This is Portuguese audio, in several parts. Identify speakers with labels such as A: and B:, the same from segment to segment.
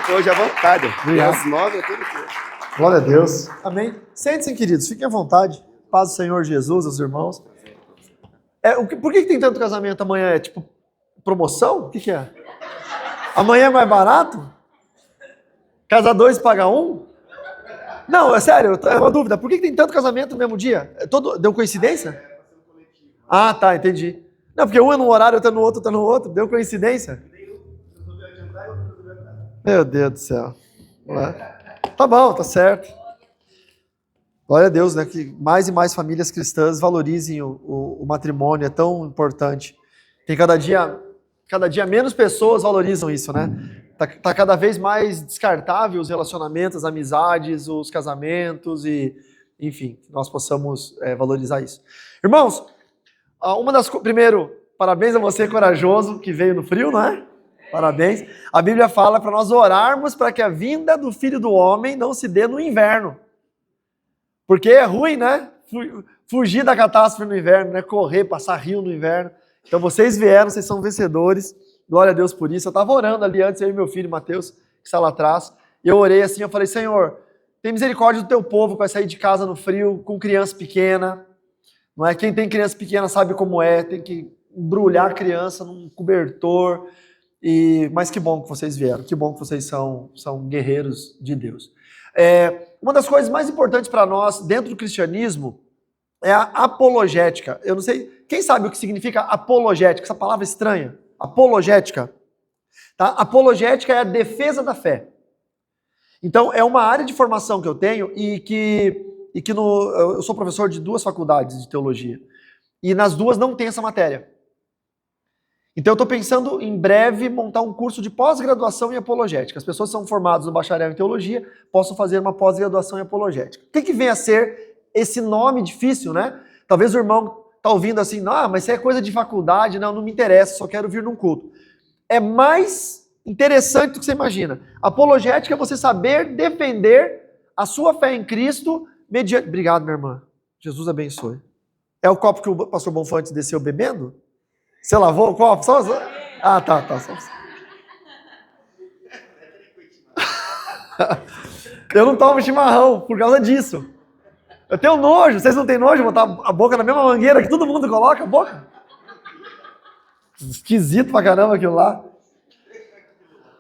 A: hoje à vontade.
B: Obrigado.
A: Às 9 é tudo aqui.
B: Glória a Deus. Amém. Sentem-se, queridos, fiquem à vontade. Paz do Senhor Jesus, os irmãos. Por que tem tanto casamento amanhã? É tipo promoção? O que é? Amanhã é mais barato? Casa 2 paga 1? Não, é sério, é uma dúvida. Por que tem tanto casamento no mesmo dia? Deu coincidência? Ah, tá, entendi. Não, porque um é num horário, outro é no outro, outro é no outro. Deu coincidência? Meu Deus do céu. Tá bom, tá certo. Glória a Deus, né? Que mais e mais famílias cristãs valorizem o matrimônio, é tão importante. Tem cada dia menos pessoas valorizam isso, né? Tá cada vez mais descartável os relacionamentos, as amizades, os casamentos e, enfim, nós possamos valorizar isso. Irmãos, primeiro, parabéns a você, corajoso, que veio no frio, não é? Parabéns. A Bíblia fala para nós orarmos para que a vinda do Filho do Homem não se dê no inverno. Porque é ruim, né? Fugir da catástrofe no inverno, né? Correr, passar rio no inverno. Então vocês vieram, vocês são vencedores. Glória a Deus por isso. Eu estava orando ali antes, eu e meu filho, Mateus, que está lá atrás. E eu orei assim, eu falei, Senhor, tem misericórdia do teu povo que vai sair de casa no frio, com criança pequena. Não é? Quem tem criança pequena sabe como é, tem que embrulhar a criança num cobertor. Mas que bom que vocês vieram, que bom que vocês são guerreiros de Deus. Uma das coisas mais importantes para nós dentro do cristianismo é a apologética. Eu não sei, quem sabe o que significa apologética? Essa palavra estranha. Apologética. Tá? Apologética é a defesa da fé. Então, é uma área de formação que eu tenho eu sou professor de 2 faculdades de teologia. E nas 2 não tem essa matéria. Então eu estou pensando em breve montar um curso de pós-graduação em apologética. As pessoas que são formadas no bacharel em teologia possam fazer uma pós-graduação em apologética. O que vem a ser esse nome difícil, né? Talvez o irmão está ouvindo assim, não, mas isso é coisa de faculdade, não me interessa, só quero vir num culto. É mais interessante do que você imagina. Apologética é você saber defender a sua fé em Cristo mediante... Obrigado, minha irmã. Jesus abençoe. É o copo que o pastor Bonfantes desceu bebendo? Você lavou o copo? Ah, tá. Eu não tomo chimarrão por causa disso. Eu tenho nojo. Vocês não têm nojo? Botar a boca na mesma mangueira que todo mundo coloca a boca? Esquisito pra caramba aquilo lá.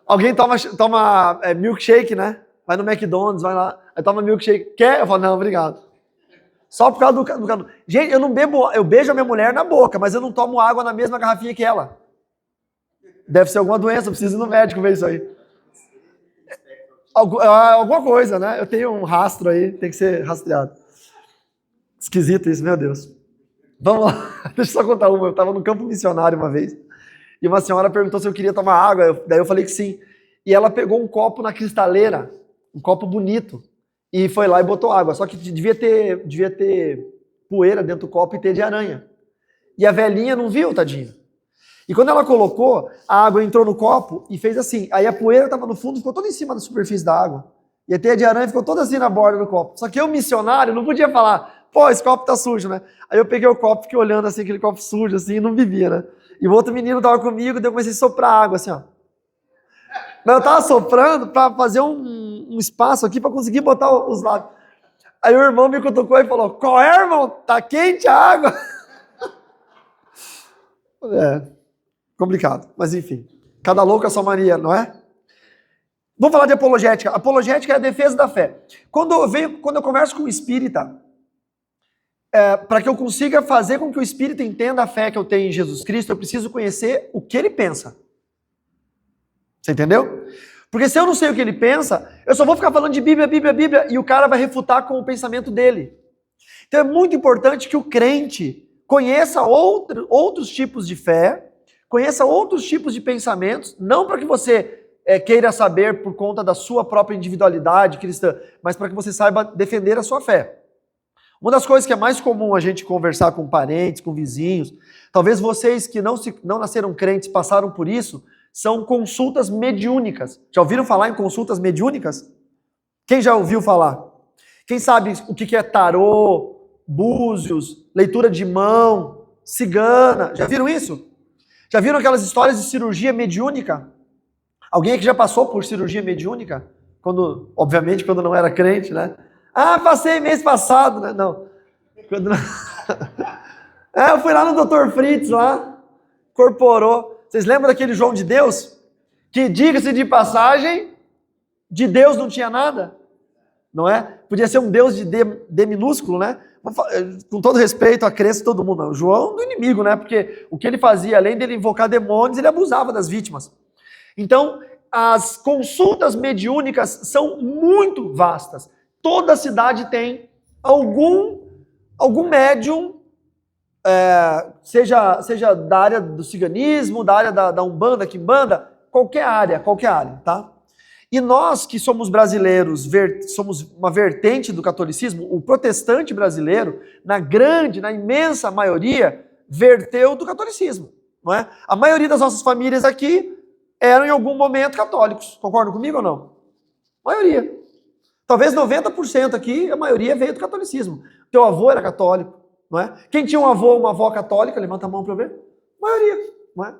B: Alguém toma milkshake, né? Vai no McDonald's, vai lá. Aí toma milkshake. Quer? Eu falo, não, obrigado. Só por causa do... Gente, eu não bebo... Eu beijo a minha mulher na boca, mas eu não tomo água na mesma garrafinha que ela. Deve ser alguma doença, eu preciso ir no médico ver isso aí. Alguma coisa, né? Eu tenho um rastro aí, tem que ser rastreado. Esquisito isso, meu Deus. Vamos lá, deixa eu só contar uma. Eu estava no campo missionário uma vez, e uma senhora perguntou se eu queria tomar água, daí eu falei que sim. E ela pegou um copo na cristaleira, um copo bonito, e foi lá e botou água. Só que devia ter poeira dentro do copo e ter de aranha. E a velhinha não viu, tadinha. E quando ela colocou, a água entrou no copo e fez assim. Aí a poeira estava no fundo, ficou toda em cima da superfície da água. E a teia de aranha ficou toda assim na borda do copo. Só que eu, missionário, não podia falar, pô, esse copo tá sujo, né? Aí eu peguei o copo, fiquei olhando assim, aquele copo sujo, assim, e não vivia, né? E o outro menino tava comigo, daí eu comecei a soprar água, assim, ó. Mas eu tava soprando para fazer um espaço aqui para conseguir botar os lados. Aí o irmão me cutucou e falou, qual é, irmão? Tá quente a água? Complicado, mas enfim. Cada louco a sua mania, não é? Vamos falar de apologética. Apologética é a defesa da fé. Quando eu converso com o espírita, para que eu consiga fazer com que o espírita entenda a fé que eu tenho em Jesus Cristo, eu preciso conhecer o que ele pensa. Você entendeu? Porque se eu não sei o que ele pensa, eu só vou ficar falando de Bíblia, e o cara vai refutar com o pensamento dele. Então é muito importante que o crente conheça outros tipos de fé, conheça outros tipos de pensamentos, não para que você queira saber por conta da sua própria individualidade cristã, mas para que você saiba defender a sua fé. Uma das coisas que é mais comum a gente conversar com parentes, com vizinhos, talvez vocês que não nasceram crentes passaram por isso, são consultas mediúnicas. Já ouviram falar em consultas mediúnicas? Quem já ouviu falar? Quem sabe o que é tarô, búzios, leitura de mão, cigana? Já viram isso? Já viram aquelas histórias de cirurgia mediúnica? Alguém que já passou por cirurgia mediúnica? Obviamente, quando não era crente, né? Ah, passei mês passado, né? Não. Eu fui lá no Dr. Fritz, lá, incorporou. Vocês lembram daquele João de Deus? Que, diga-se de passagem, de Deus não tinha nada? Não é? Podia ser um Deus de D minúsculo, né? Com todo respeito à crença de todo mundo. O João do inimigo, né? Porque o que ele fazia, além dele invocar demônios, ele abusava das vítimas. Então, as consultas mediúnicas são muito vastas. Toda cidade tem algum médium, seja da área do ciganismo, da área da Umbanda, Quimbanda, qualquer área, tá? E nós que somos brasileiros, somos uma vertente do catolicismo, o protestante brasileiro, na imensa maioria, verteu do catolicismo, não é? A maioria das nossas famílias aqui eram em algum momento católicos, concordam comigo ou não? A maioria. Talvez 90% aqui, a maioria veio do catolicismo. Teu avô era católico, não é? Quem tinha um avô ou uma avó católica, levanta a mão para eu ver. A maioria, não é?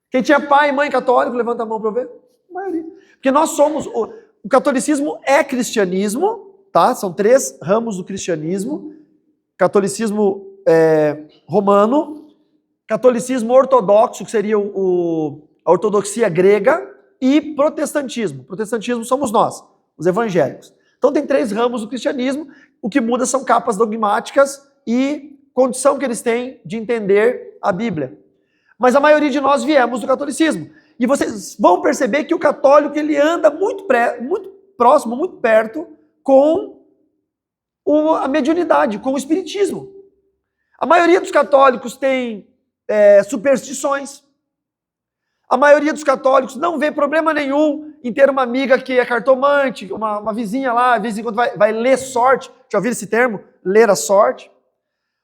B: Quem tinha pai e mãe católico, levanta a mão para eu ver. A maioria. Porque nós somos... O catolicismo é cristianismo, tá? São 3 ramos do cristianismo. Catolicismo romano, catolicismo ortodoxo, que seria a ortodoxia grega, e protestantismo. Protestantismo somos nós, os evangélicos. Então tem 3 ramos do cristianismo, o que muda são capas dogmáticas e condição que eles têm de entender a Bíblia. Mas a maioria de nós viemos do catolicismo. E vocês vão perceber que o católico ele anda muito próximo, muito perto com a mediunidade, com o espiritismo. A maioria dos católicos tem superstições. A maioria dos católicos não vê problema nenhum em ter uma amiga que é cartomante, uma vizinha lá, de vez em quando vai ler sorte. Já ouviram esse termo? Ler a sorte.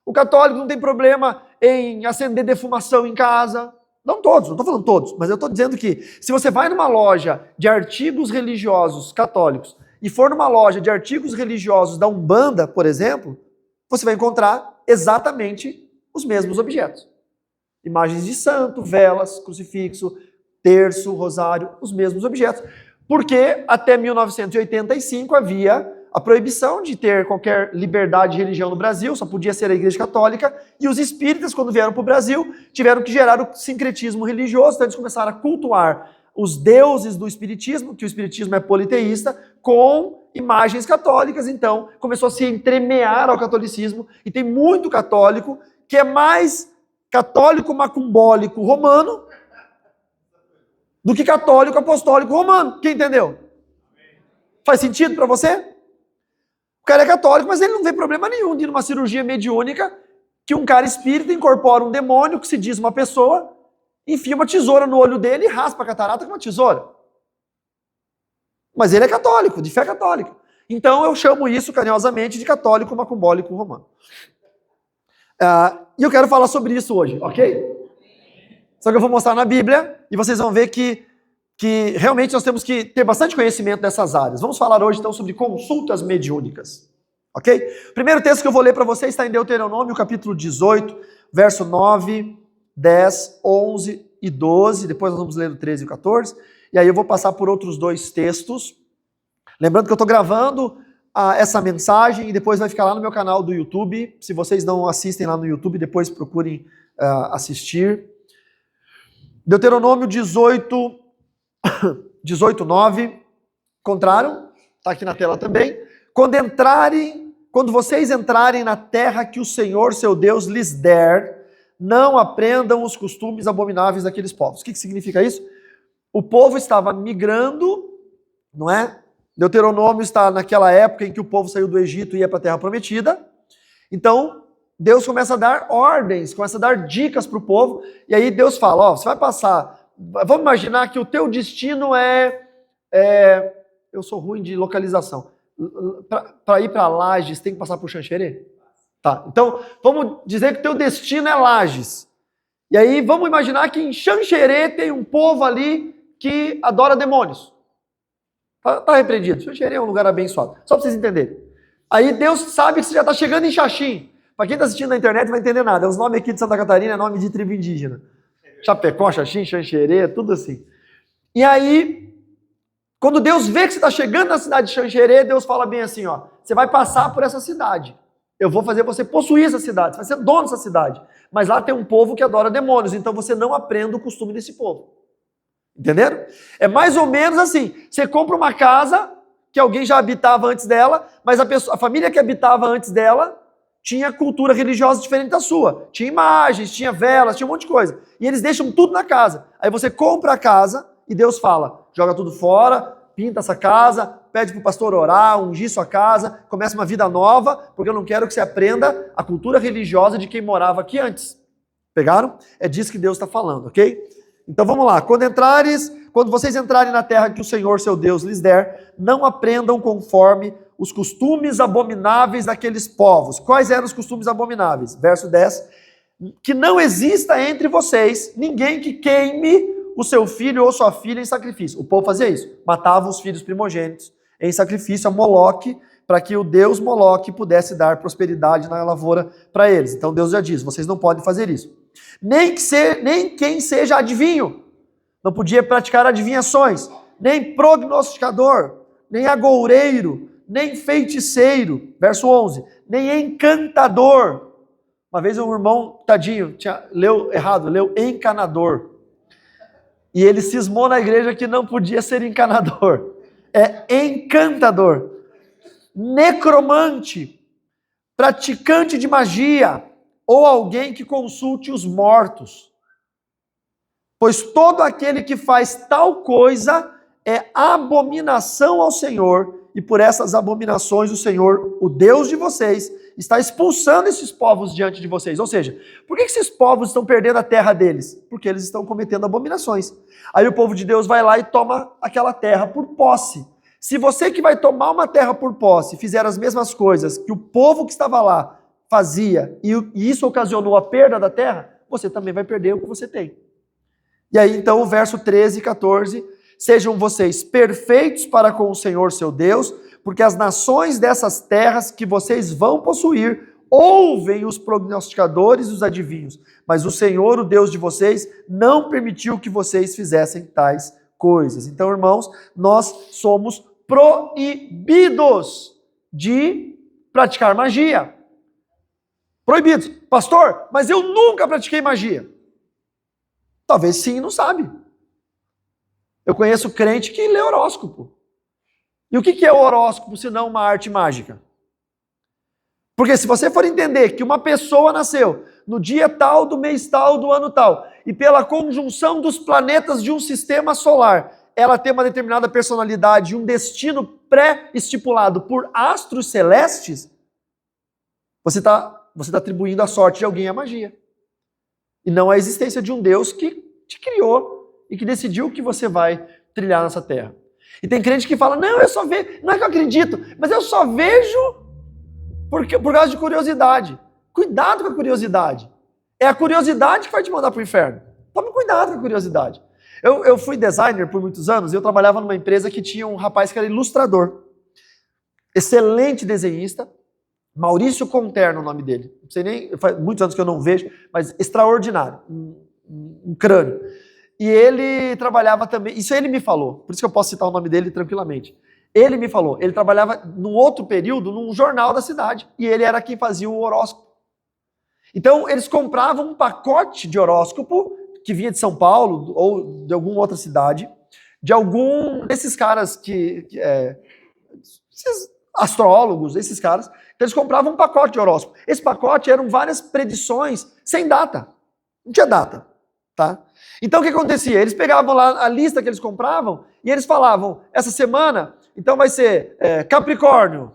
B: O católico não tem problema em acender defumação em casa. Não todos, não estou falando todos, mas eu estou dizendo que se você vai numa loja de artigos religiosos católicos e for numa loja de artigos religiosos da Umbanda, por exemplo, você vai encontrar exatamente os mesmos objetos. Imagens de santo, velas, crucifixo, terço, rosário, os mesmos objetos. Porque até 1985 havia a proibição de ter qualquer liberdade de religião no Brasil, só podia ser a Igreja Católica, e os espíritas, quando vieram para o Brasil, tiveram que gerar o sincretismo religioso, então eles começaram a cultuar os deuses do espiritismo, que o espiritismo é politeísta, com imagens católicas, então começou a se entremear ao catolicismo, e tem muito católico que é mais católico macumbólico romano do que católico apostólico romano. Quem entendeu? Faz sentido para você? O cara é católico, mas ele não vê problema nenhum de ir numa cirurgia mediúnica que um cara espírita incorpora um demônio que se diz uma pessoa, enfia uma tesoura no olho dele e raspa a catarata com uma tesoura. Mas ele é católico, de fé católica. Então eu chamo isso carinhosamente de católico macumbólico romano. E eu quero falar sobre isso hoje, ok? Só que eu vou mostrar na Bíblia e vocês vão ver que realmente nós temos que ter bastante conhecimento dessas áreas. Vamos falar hoje então sobre consultas mediúnicas, ok? O primeiro texto que eu vou ler para vocês está em Deuteronômio, capítulo 18, verso 9, 10, 11 e 12. Depois nós vamos ler o 13 e o 14. E aí eu vou passar por outros 2 textos. Lembrando que eu estou gravando essa mensagem e depois vai ficar lá no meu canal do YouTube. Se vocês não assistem lá no YouTube, depois procurem assistir. Deuteronômio 18, 9. Encontraram? Está aqui na tela também. Quando vocês entrarem na terra que o Senhor, seu Deus, lhes der, não aprendam os costumes abomináveis daqueles povos. O que significa isso? O povo estava migrando, não é? Deuteronômio está naquela época em que o povo saiu do Egito e ia para a Terra Prometida. Então, Deus começa a dar ordens, começa a dar dicas para o povo. E aí Deus fala, você vai passar... Vamos imaginar que o teu destino eu sou ruim de localização. Para ir para Lages, tem que passar por Xanxerê? Tá, então vamos dizer que o teu destino é Lages. E aí vamos imaginar que em Xanxerê tem um povo ali que adora demônios. Tá repreendido. Xanxerê é um lugar abençoado. Só para vocês entenderem. Aí Deus sabe que você já está chegando em Xaxim. Para quem está assistindo na internet não vai entender nada. Os nomes aqui de Santa Catarina é nome de tribo indígena. Chapecó, Xaxim, Xanxerê, tudo assim. E aí Quando Deus vê que você está chegando na cidade de Xanxerê, Deus fala bem assim, ó, você vai passar por essa cidade. Eu vou fazer você possuir essa cidade, você vai ser dono dessa cidade. Mas lá tem um povo que adora demônios, então você não aprenda o costume desse povo. Entenderam? É mais ou menos assim, você compra uma casa que alguém já habitava antes dela, mas a família que habitava antes dela tinha cultura religiosa diferente da sua. Tinha imagens, tinha velas, tinha um monte de coisa. E eles deixam tudo na casa. Aí você compra a casa e Deus fala, joga tudo fora, pinta essa casa, pede para o pastor orar, ungir sua casa, começa uma vida nova, porque eu não quero que você aprenda a cultura religiosa de quem morava aqui antes. Pegaram? É disso que Deus está falando, ok? Então vamos lá. Quando vocês entrarem na terra que o Senhor, seu Deus, lhes der, não aprendam conforme os costumes abomináveis daqueles povos. Quais eram os costumes abomináveis? Verso 10. Que não exista entre vocês ninguém que queime o seu filho ou sua filha em sacrifício. O povo fazia isso. Matava os filhos primogênitos em sacrifício a Moloque, para que o deus Moloque pudesse dar prosperidade na lavoura para eles. Então Deus já diz, vocês não podem fazer isso. Nem quem seja adivinho. Não podia praticar adivinhações. Nem prognosticador, nem agoureiro, nem feiticeiro. Verso 11. Nem encantador. Uma vez um irmão, tadinho, leu errado, leu encanador. E ele cismou na igreja que não podia ser encanador. É encantador. Necromante, praticante de magia, ou alguém que consulte os mortos. Pois todo aquele que faz tal coisa é abominação ao Senhor, e por essas abominações o Senhor, o Deus de vocês, está expulsando esses povos diante de vocês. Ou seja, por que esses povos estão perdendo a terra deles? Porque eles estão cometendo abominações. Aí o povo de Deus vai lá e toma aquela terra por posse. Se você que vai tomar uma terra por posse fizer as mesmas coisas que o povo que estava lá fazia, e isso ocasionou a perda da terra, você também vai perder o que você tem. E aí então o verso 13 e 14, sejam vocês perfeitos para com o Senhor seu Deus, porque as nações dessas terras que vocês vão possuir, ouvem os prognosticadores e os adivinhos, mas o Senhor, o Deus de vocês, não permitiu que vocês fizessem tais coisas. Então, irmãos, nós somos proibidos de praticar magia. Proibidos. Pastor, mas eu nunca pratiquei magia. Talvez sim, não sabe. Eu conheço crente que lê horóscopo. E o que é o horóscopo se não uma arte mágica? Porque se você for entender que uma pessoa nasceu no dia tal, do mês tal, do ano tal, e pela conjunção dos planetas de um sistema solar, ela tem uma determinada personalidade e um destino pré-estipulado por astros celestes, você está atribuindo a sorte de alguém à magia. E não a existência de um Deus que te criou e que decidiu que você vai trilhar nessa terra. E tem crente que fala, não, eu só vejo, não é que eu acredito, mas eu só vejo por causa de curiosidade. Cuidado com a curiosidade. É a curiosidade que vai te mandar para o inferno. Tome cuidado com a curiosidade. Eu fui designer por muitos anos e eu trabalhava numa empresa que tinha um rapaz que era ilustrador. Excelente desenhista. Maurício Conterno, o nome dele. Não sei nem, faz muitos anos que eu não vejo, mas extraordinário. Um crânio. E ele trabalhava também, isso ele me falou, por isso que eu posso citar o nome dele tranquilamente. Ele me falou, ele trabalhava num outro período, num jornal da cidade, e ele era quem fazia o horóscopo. Então, eles compravam um pacote de horóscopo, que vinha de São Paulo, ou de alguma outra cidade, de algum desses caras esses astrólogos, esses caras, então eles compravam um pacote de horóscopo. Esse pacote eram várias predições sem data, não tinha data, tá? Então o que acontecia? Eles pegavam lá a lista que eles compravam e eles falavam, essa semana, então vai ser Capricórnio.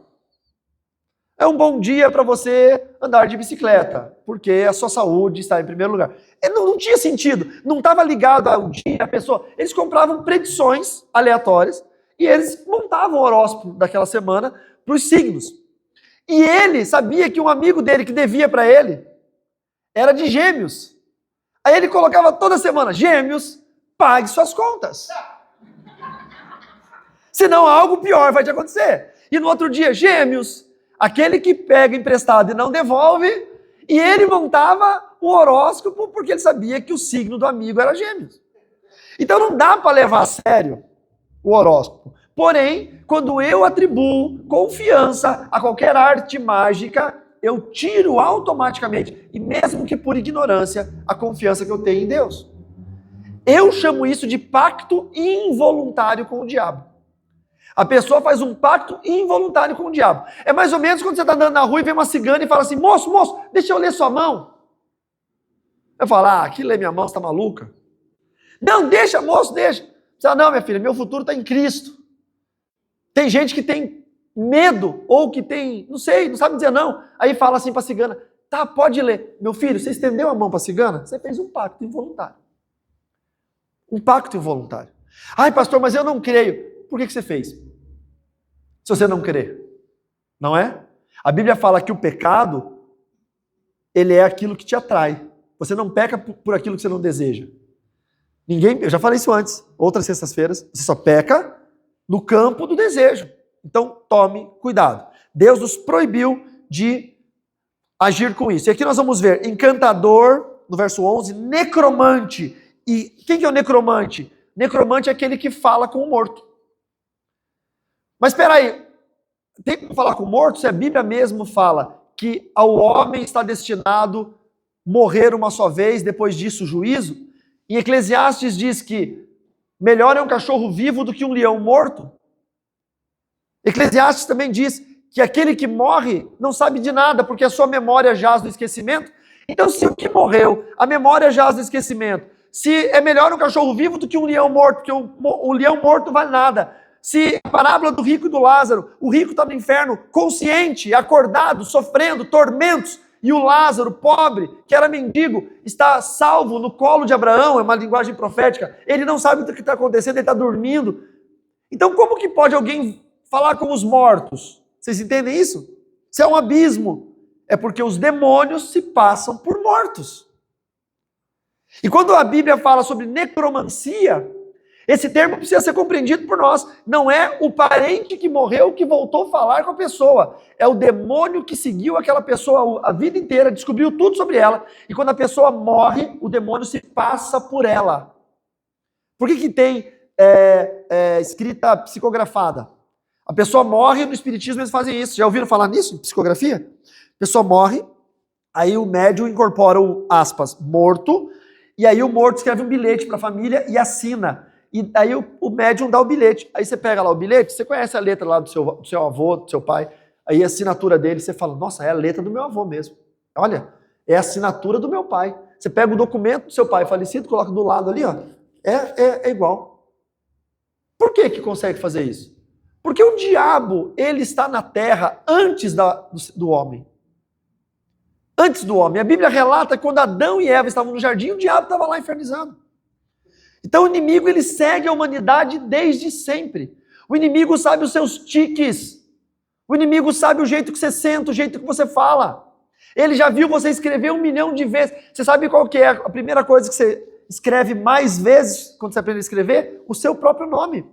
B: É um bom dia para você andar de bicicleta, porque a sua saúde está em primeiro lugar. Não tinha sentido, não estava ligado ao dia, a pessoa. Eles compravam predições aleatórias e eles montavam o horóscopo daquela semana para os signos. E ele sabia que um amigo dele que devia para ele era de Gêmeos. Aí ele colocava toda semana, Gêmeos, pague suas contas. Senão algo pior vai te acontecer. E no outro dia, Gêmeos, aquele que pega emprestado e não devolve, e ele montava o horóscopo porque ele sabia que o signo do amigo era Gêmeos. Então não dá para levar a sério o horóscopo. Porém, quando eu atribuo confiança a qualquer arte mágica, eu tiro automaticamente, e mesmo que por ignorância, a confiança que eu tenho em Deus. Eu chamo isso de pacto involuntário com o diabo. A pessoa faz um pacto involuntário com o diabo. É mais ou menos quando você está andando na rua e vem uma cigana e fala assim, moço, deixa eu ler sua mão. Eu falo, aqui lê minha mão, você está maluca? Não, deixa, moço, deixa. Você fala, não, minha filha, meu futuro está em Cristo. Tem gente que tem medo, ou que tem, não sei, não sabe dizer não. Aí fala assim para a cigana, tá, pode ler. Meu filho, você estendeu a mão para a cigana? Você fez um pacto involuntário. Um pacto involuntário. Ai, pastor, mas eu não creio. Por que você fez? Se você não crê. Não é? A Bíblia fala que o pecado, ele é aquilo que te atrai. Você não peca por aquilo que você não deseja. Eu já falei isso antes, outras sextas-feiras, você só peca no campo do desejo. Então, tome cuidado. Deus nos proibiu de agir com isso. E aqui nós vamos ver encantador, no verso 11, necromante. E quem que é o necromante? Necromante é aquele que fala com o morto. Mas espera aí, tem que falar com o morto se a Bíblia mesmo fala que ao homem está destinado morrer uma só vez, depois disso juízo? Em Eclesiastes diz que melhor é um cachorro vivo do que um leão morto. Eclesiastes também diz que aquele que morre não sabe de nada, porque a sua memória jaz no esquecimento. Então, se o que morreu, a memória jaz no esquecimento, se é melhor um cachorro vivo do que um leão morto, porque o leão morto não vale nada. Se a parábola do rico e do Lázaro, o rico está no inferno consciente, acordado, sofrendo, tormentos, e o Lázaro, pobre, que era mendigo, está salvo no colo de Abraão, é uma linguagem profética, ele não sabe o que está acontecendo, ele está dormindo. Então como que pode alguém falar com os mortos? Vocês entendem isso? Isso é um abismo. É porque os demônios se passam por mortos. E quando a Bíblia fala sobre necromancia, esse termo precisa ser compreendido por nós. Não é o parente que morreu que voltou a falar com a pessoa. É o demônio que seguiu aquela pessoa a vida inteira, descobriu tudo sobre ela. E quando a pessoa morre, o demônio se passa por ela. Por que tem escrita psicografada? A pessoa morre, no espiritismo eles fazem isso. Já ouviram falar nisso, em psicografia? A pessoa morre, aí o médium incorpora o, aspas, morto, e aí o morto escreve um bilhete para a família e assina. E aí o médium dá o bilhete. Aí você pega lá o bilhete, você conhece a letra lá do seu avô, do seu pai, aí a assinatura dele, você fala, nossa, é a letra do meu avô mesmo. Olha, é a assinatura do meu pai. Você pega o documento do seu pai falecido, coloca do lado ali, ó, é igual. Por que consegue fazer isso? Porque o diabo, ele está na terra antes do homem. Antes do homem. A Bíblia relata que quando Adão e Eva estavam no jardim, o diabo estava lá infernizando. Então o inimigo, ele segue a humanidade desde sempre. O inimigo sabe os seus tiques. O inimigo sabe o jeito que você senta, o jeito que você fala. Ele já viu você escrever 1 milhão de vezes. Você sabe qual que é a primeira coisa que você escreve mais vezes quando você aprende a escrever? O seu próprio nome.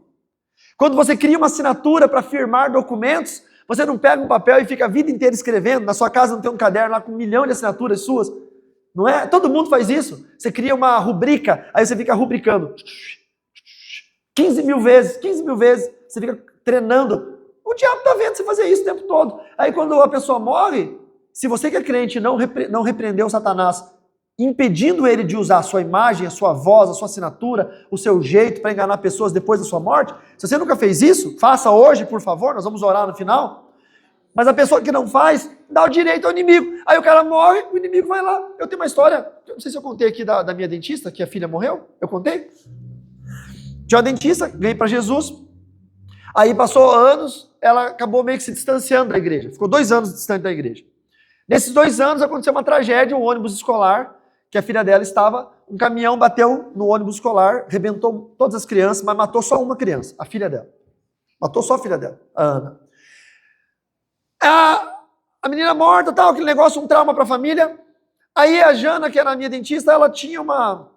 B: Quando você cria uma assinatura para firmar documentos, você não pega um papel e fica a vida inteira escrevendo. Na sua casa não tem um caderno lá com 1 milhão de assinaturas suas. Não é? Todo mundo faz isso. Você cria uma rubrica, aí você fica rubricando. 15 mil vezes, você fica treinando. O diabo está vendo você fazer isso o tempo todo. Aí quando a pessoa morre, se você que é crente não repreendeu Satanás, impedindo ele de usar a sua imagem, a sua voz, a sua assinatura, o seu jeito para enganar pessoas depois da sua morte, se você nunca fez isso, faça hoje, por favor, nós vamos orar no final. Mas a pessoa que não faz, dá o direito ao inimigo. Aí o cara morre, o inimigo vai lá. Eu tenho uma história, eu não sei se eu contei aqui da minha dentista, que a filha morreu. Eu contei? Tinha uma dentista, ganhei para Jesus. Aí passou anos, ela acabou meio que se distanciando da igreja. Ficou 2 anos distante da igreja. Nesses 2 anos aconteceu uma tragédia, um ônibus escolar, que a filha dela estava, um caminhão bateu no ônibus escolar, arrebentou todas as crianças, mas matou só uma criança, a filha dela. Matou só a filha dela, a Ana. A menina morta, tal, aquele negócio, um trauma para a família. Aí a Jana, que era a minha dentista, ela tinha uma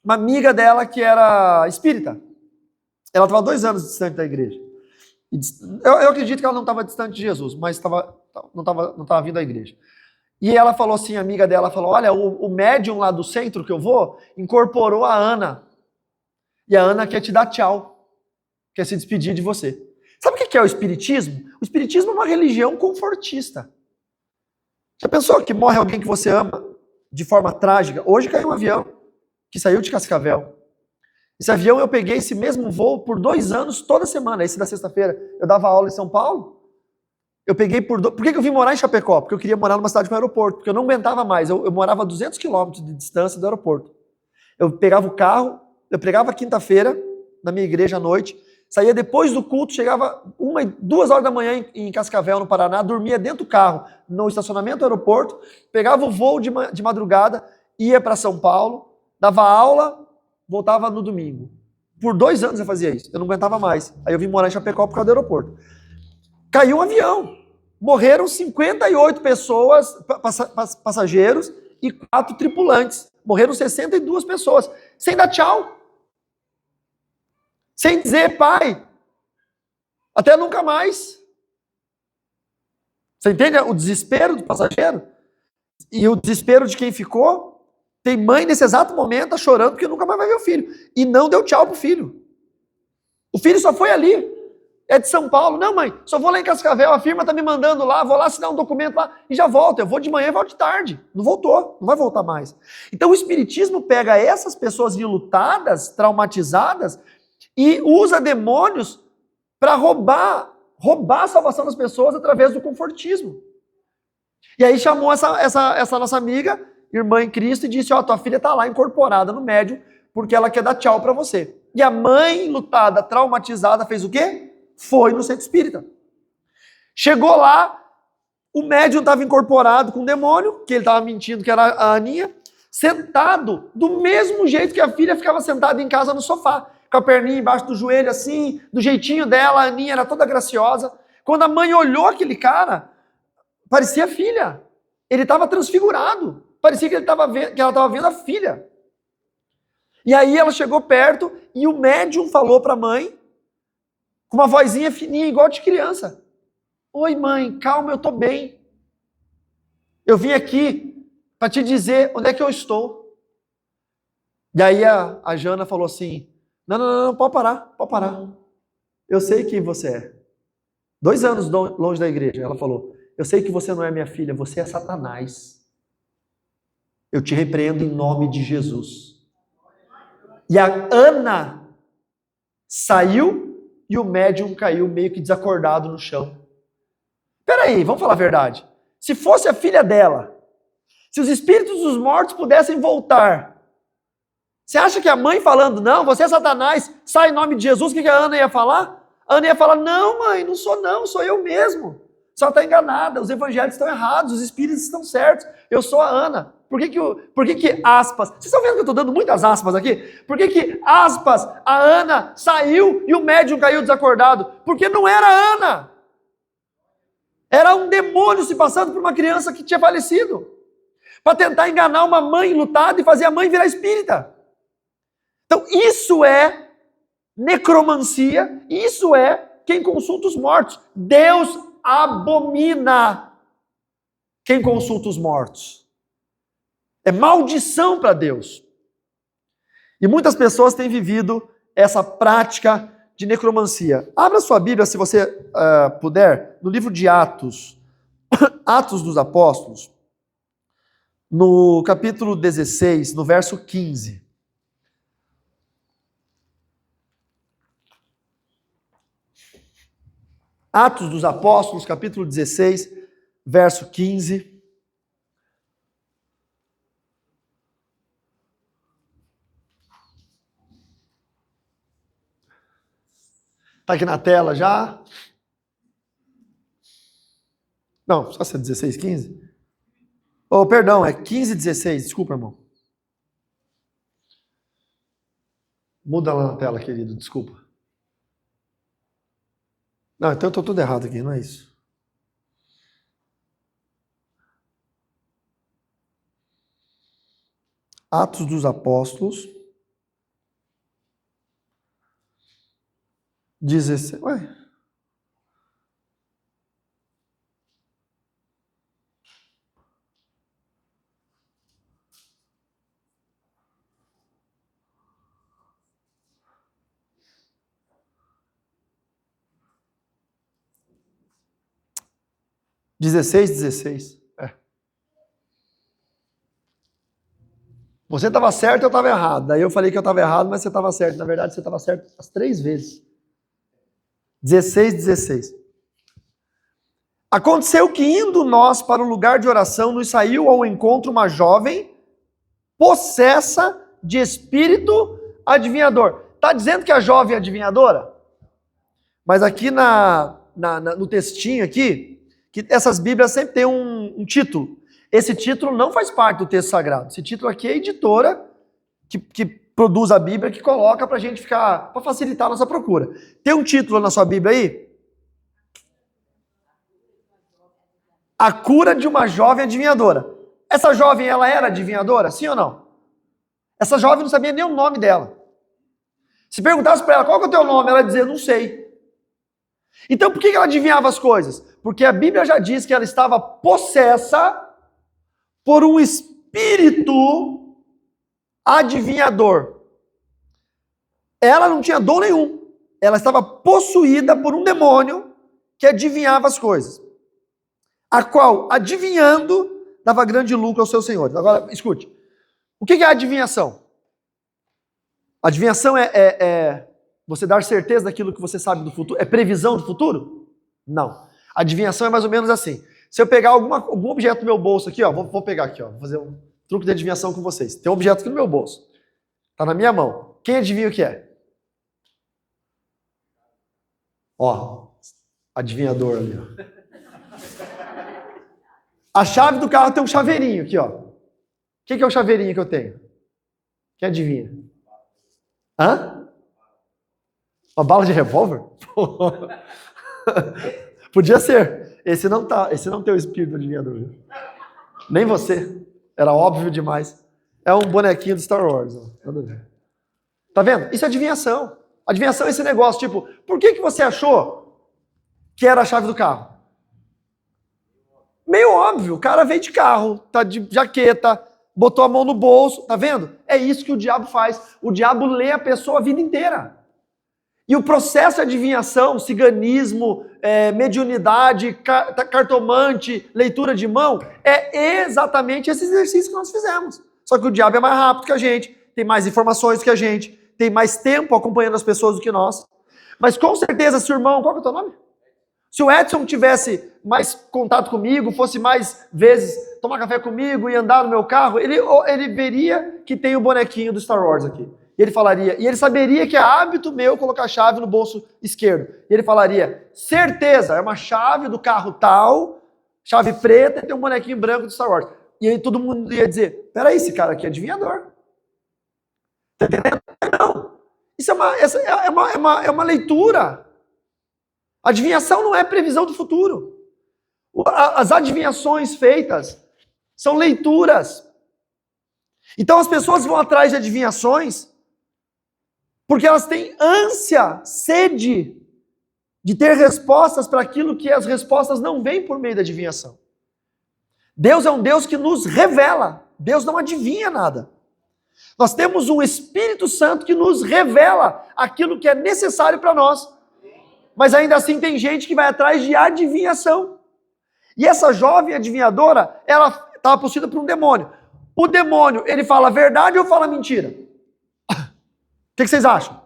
B: amiga dela que era espírita. Ela estava 2 anos distante da igreja. Eu acredito que ela não estava distante de Jesus, mas não estava vindo à igreja. E ela falou assim, a amiga dela falou, olha, o médium lá do centro que eu vou, incorporou a Ana. E a Ana quer te dar tchau. quer se despedir de você. Sabe o que é o espiritismo? O espiritismo é uma religião confortista. Já pensou que morre alguém que você ama de forma trágica? Hoje caiu um avião que saiu de Cascavel. Esse avião eu peguei esse mesmo voo por 2 anos, toda semana. Esse da sexta-feira eu dava aula em São Paulo. Eu peguei por que eu vim morar em Chapecó? Porque eu queria morar numa cidade com aeroporto, porque eu não aguentava mais. Eu morava a 200 quilômetros de distância do aeroporto. Eu pegava o carro, eu pregava quinta-feira na minha igreja à noite, saía depois do culto, chegava 2 horas da manhã em Cascavel, no Paraná, dormia dentro do carro, no estacionamento do aeroporto, pegava o voo de madrugada, ia para São Paulo, dava aula, voltava no domingo. Por 2 anos eu fazia isso, eu não aguentava mais. Aí eu vim morar em Chapecó por causa do aeroporto. Caiu um avião, morreram 58 pessoas, passageiros e 4 tripulantes. Morreram 62 pessoas, sem dar tchau. Sem dizer, pai, até nunca mais. Você entende o desespero do passageiro? E o desespero de quem ficou? Tem mãe nesse exato momento tá chorando porque nunca mais vai ver o filho. E não deu tchau pro filho. O filho só foi ali. É de São Paulo. Não, mãe, só vou lá em Cascavel, a firma tá me mandando lá, vou lá assinar um documento lá e já volto. Eu vou de manhã e volto de tarde. Não voltou, não vai voltar mais. Então o espiritismo pega essas pessoas enlutadas, traumatizadas, e usa demônios para roubar a salvação das pessoas através do confortismo. E aí chamou essa nossa amiga, irmã em Cristo, e disse, ó, tua filha está lá incorporada no médium, porque ela quer dar tchau para você. E a mãe lutada, traumatizada, fez o quê? Foi no centro espírita. Chegou lá, o médium estava incorporado com o demônio, que ele estava mentindo que era a Aninha, sentado do mesmo jeito que a filha ficava sentada em casa no sofá, com a perninha embaixo do joelho assim, do jeitinho dela, a Aninha era toda graciosa. Quando a mãe olhou aquele cara, parecia a filha. Ele estava transfigurado. Parecia que ela estava vendo a filha. E aí ela chegou perto e o médium falou para a mãe, com uma vozinha fininha, igual de criança. Oi, mãe, calma, eu estou bem. Eu vim aqui para te dizer onde é que eu estou. E aí a Jana falou assim, não, pode parar. Eu sei quem você é. 2 anos longe da igreja, ela falou, eu sei que você não é minha filha, você é Satanás. Eu te repreendo em nome de Jesus. E a Ana saiu e o médium caiu meio que desacordado no chão. Peraí, vamos falar a verdade. Se fosse a filha dela, se os espíritos dos mortos pudessem voltar, você acha que a mãe falando, não, você é Satanás, sai em nome de Jesus, o que a Ana ia falar? A Ana ia falar, não mãe, não, sou eu mesmo. Só está enganada, os evangelhos estão errados, os espíritos estão certos, eu sou a Ana. Por que aspas, vocês estão vendo que eu estou dando muitas aspas aqui? Por que aspas, a Ana saiu e o médium caiu desacordado? Porque não era a Ana. Era um demônio se passando por uma criança que tinha falecido. Para tentar enganar uma mãe lutada e fazer a mãe virar espírita. Então isso é necromancia, isso é quem consulta os mortos. Deus abomina quem consulta os mortos. É maldição para Deus. E muitas pessoas têm vivido essa prática de necromancia. Abra sua Bíblia, se você puder, no livro de Atos, Atos dos Apóstolos, no capítulo 16, no verso 15. Atos dos Apóstolos, capítulo 16, verso 15. Está aqui na tela já? Não, só se é 16, 15? Oh, perdão, é 15, 16. Desculpa, irmão. Muda lá na tela, querido, desculpa. Não, então eu estou tudo errado aqui, não é isso. Atos dos Apóstolos, 16. Ué? 16. Você estava certo, eu estava errado. Daí eu falei que eu estava errado, mas você estava certo. Na verdade, você estava certo as 3 vezes. 16. Aconteceu que, indo nós para o lugar de oração, nos saiu ao encontro uma jovem possessa de espírito adivinhador. Está dizendo que a jovem é adivinhadora? Mas aqui no textinho aqui, que essas Bíblias sempre têm um título. Esse título não faz parte do texto sagrado. Esse título aqui é a editora que produz a Bíblia, que coloca para a gente ficar, para facilitar a nossa procura. Tem um título na sua Bíblia aí? A cura de uma jovem adivinhadora. Essa jovem, ela era adivinhadora? Sim ou não? Essa jovem não sabia nem o nome dela. Se perguntasse para ela, qual que é o teu nome? Ela ia dizer, não sei. Então por que ela adivinhava as coisas? Porque a Bíblia já diz que ela estava possessa por um espírito adivinhador. Ela não tinha dom nenhum. Ela estava possuída por um demônio que adivinhava as coisas. A qual, adivinhando, dava grande lucro aos seus senhores. Agora, escute. O que é adivinhação? Adivinhação é você dar certeza daquilo que você sabe do futuro? É previsão do futuro? Não. Adivinhação é mais ou menos assim. Se eu pegar algum objeto no meu bolso aqui, ó, vou pegar aqui, ó, vou fazer um truque de adivinhação com vocês. Tem um objeto aqui no meu bolso. Tá na minha mão. Quem adivinha o que é? Ó, adivinhador ali, ó. A chave do carro tem um chaveirinho aqui, ó. O que é o chaveirinho que eu tenho? Quem adivinha? Hã? Uma bala de revólver? Podia ser. Esse não tem o espírito adivinhador. Viu? Nem você. Era óbvio demais. É um bonequinho do Star Wars. Ó. Tá vendo? Isso é adivinhação. Adivinhação é esse negócio, tipo, por que você achou que era a chave do carro? Meio óbvio, o cara veio de carro, tá de jaqueta, botou a mão no bolso, tá vendo? É isso que o diabo faz. O diabo lê a pessoa a vida inteira. E o processo de adivinhação, ciganismo, mediunidade, cartomante, leitura de mão, é exatamente esse exercício que nós fizemos. Só que o diabo é mais rápido que a gente, tem mais informações que a gente, tem mais tempo acompanhando as pessoas do que nós. Mas com certeza, se o irmão, qual que é o teu nome? Se o Edson tivesse mais contato comigo, fosse mais vezes tomar café comigo e andar no meu carro, ele veria que tem o bonequinho do Star Wars aqui. E ele falaria, e ele saberia que é hábito meu colocar a chave no bolso esquerdo. E ele falaria, certeza, é uma chave do carro tal, chave preta e tem um bonequinho branco do Star Wars. E aí todo mundo ia dizer, peraí, esse cara aqui é adivinhador. Tá entendendo? Não. Isso é uma leitura. Adivinhação não é previsão do futuro. As adivinhações feitas são leituras. Então as pessoas vão atrás de adivinhações porque elas têm ânsia, sede de ter respostas para aquilo que as respostas não vêm por meio da adivinhação. Deus é um Deus que nos revela. Deus não adivinha nada. Nós temos um Espírito Santo que nos revela aquilo que é necessário para nós. Mas ainda assim tem gente que vai atrás de adivinhação. E essa jovem adivinhadora, ela estava possuída por um demônio. O demônio, ele fala a verdade ou fala mentira? O que vocês acham?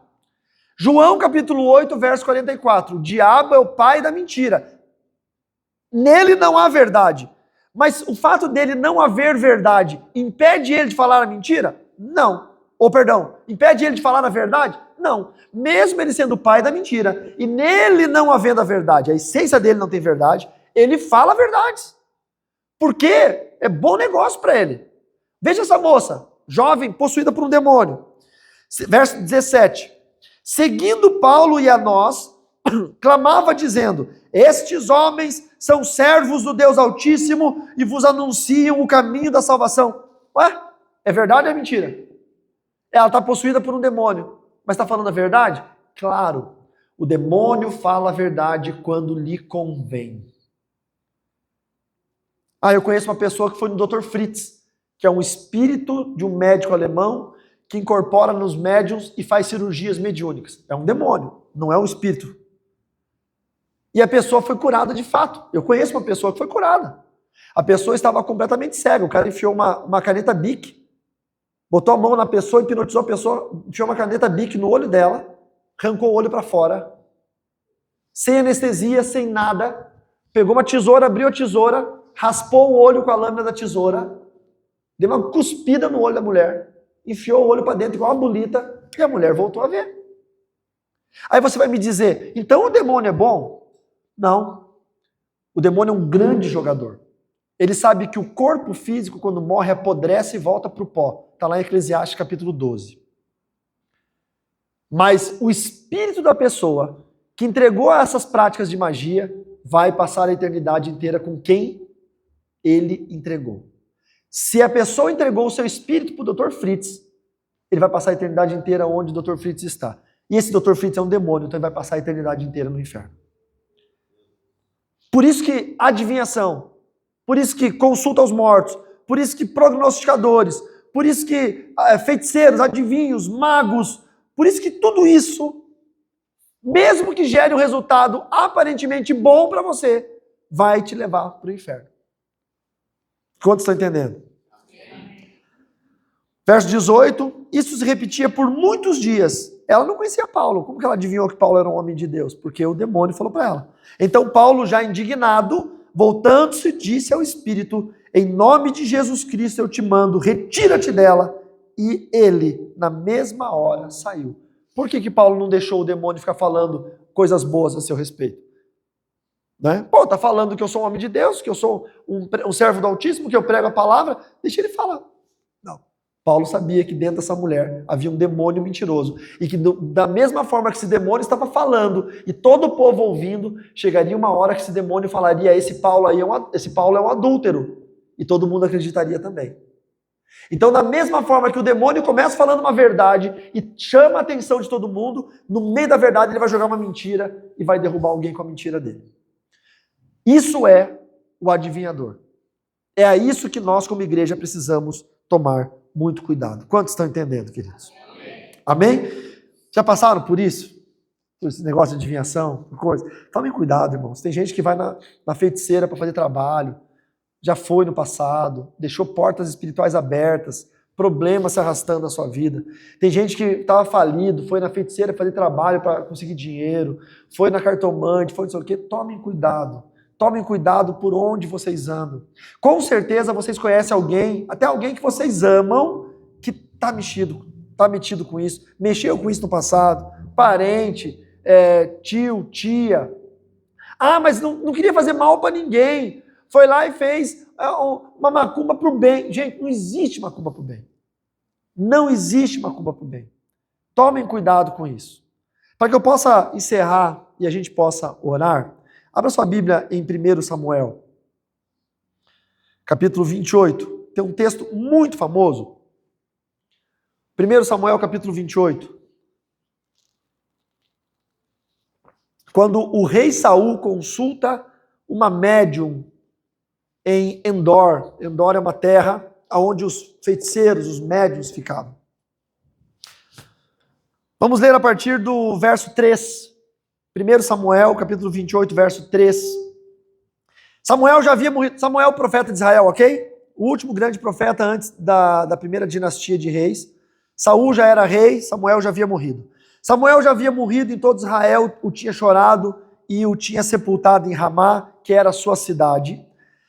B: João capítulo 8, verso 44. O diabo é o pai da mentira. Nele não há verdade. Mas o fato dele não haver verdade impede ele de falar a mentira? Não. Ou perdão, impede ele de falar a verdade? Não. Mesmo ele sendo o pai da mentira, e nele não havendo a verdade, a essência dele não tem verdade, ele fala verdades. Porque é bom negócio para ele. Veja essa moça, jovem, possuída por um demônio. Verso 17. Seguindo Paulo e a nós, clamava dizendo, estes homens são servos do Deus Altíssimo e vos anunciam o caminho da salvação. Ué, é verdade ou é mentira? Ela está possuída por um demônio, mas está falando a verdade? Claro, o demônio fala a verdade quando lhe convém. Eu conheço uma pessoa que foi no Dr. Fritz, que é um espírito de um médico alemão que incorpora nos médiuns e faz cirurgias mediúnicas. É um demônio, não é um espírito. E a pessoa foi curada de fato. Eu conheço uma pessoa que foi curada. A pessoa estava completamente cega. O cara enfiou uma caneta Bic, botou a mão na pessoa, hipnotizou a pessoa, enfiou uma caneta Bic no olho dela, arrancou o olho para fora, sem anestesia, sem nada, pegou uma tesoura, abriu a tesoura, raspou o olho com a lâmina da tesoura, deu uma cuspida no olho da mulher, enfiou o olho para dentro igual uma bolita, e a mulher voltou a ver. Aí você vai me dizer, então o demônio é bom? Não. O demônio é um grande jogador. Ele sabe que o corpo físico, quando morre, apodrece e volta para o pó. Está lá em Eclesiastes capítulo 12. Mas o espírito da pessoa que entregou a essas práticas de magia vai passar a eternidade inteira com quem ele entregou. Se a pessoa entregou o seu espírito para o Dr. Fritz, ele vai passar a eternidade inteira onde o Dr. Fritz está. E esse Dr. Fritz é um demônio, então ele vai passar a eternidade inteira no inferno. Por isso que adivinhação, por isso que consulta aos mortos, por isso que prognosticadores, por isso que feiticeiros, adivinhos, magos, por isso que tudo isso, mesmo que gere um resultado aparentemente bom para você, vai te levar para o inferno. Quantos estão entendendo? Verso 18, isso se repetia por muitos dias. Ela não conhecia Paulo. Como que ela adivinhou que Paulo era um homem de Deus? Porque o demônio falou para ela. Então Paulo, já indignado, voltando-se, disse ao Espírito, em nome de Jesus Cristo eu te mando, retira-te dela. E ele, na mesma hora, saiu. Por que Paulo não deixou o demônio ficar falando coisas boas a seu respeito? Né? Pô, tá falando que eu sou um homem de Deus, que eu sou um servo do Altíssimo, que eu prego a palavra, deixa ele falar. Não. Paulo sabia que dentro dessa mulher havia um demônio mentiroso e que da mesma forma que esse demônio estava falando e todo o povo ouvindo, chegaria uma hora que esse demônio falaria, esse Paulo é um adúltero, e todo mundo acreditaria também. Então, da mesma forma que o demônio começa falando uma verdade e chama a atenção de todo mundo, no meio da verdade ele vai jogar uma mentira e vai derrubar alguém com a mentira dele. Isso é o adivinhador. É a isso que nós, como igreja, precisamos tomar muito cuidado. Quantos estão entendendo, queridos? Amém? Já passaram por isso? Por esse negócio de adivinhação, por coisa? Tomem cuidado, irmãos. Tem gente que vai na feiticeira para fazer trabalho, já foi no passado, deixou portas espirituais abertas, problemas se arrastando na sua vida. Tem gente que estava falido, foi na feiticeira fazer trabalho para conseguir dinheiro, foi na cartomante, foi não sei o quê. Tomem cuidado. Tomem cuidado por onde vocês andam. Com certeza vocês conhecem alguém, até alguém que vocês amam, que está metido com isso, mexeu com isso no passado, parente, tio, tia. Ah, mas não queria fazer mal para ninguém. Foi lá e fez uma macumba para o bem. Gente, não existe macumba para o bem. Não existe macumba para o bem. Tomem cuidado com isso. Para que eu possa encerrar e a gente possa orar, abra sua Bíblia em 1 Samuel, capítulo 28. Tem um texto muito famoso. 1 Samuel, capítulo 28. Quando o rei Saul consulta uma médium em Endor. Endor é uma terra onde os feiticeiros, os médiuns ficavam. Vamos ler a partir do verso 3. 1 Samuel, capítulo 28, verso 3. Samuel já havia morrido. Samuel, profeta de Israel, ok? O último grande profeta antes da primeira dinastia de reis. Saul já era rei, Samuel já havia morrido. Samuel já havia morrido em todo Israel, o tinha chorado e o tinha sepultado em Ramá, que era a sua cidade.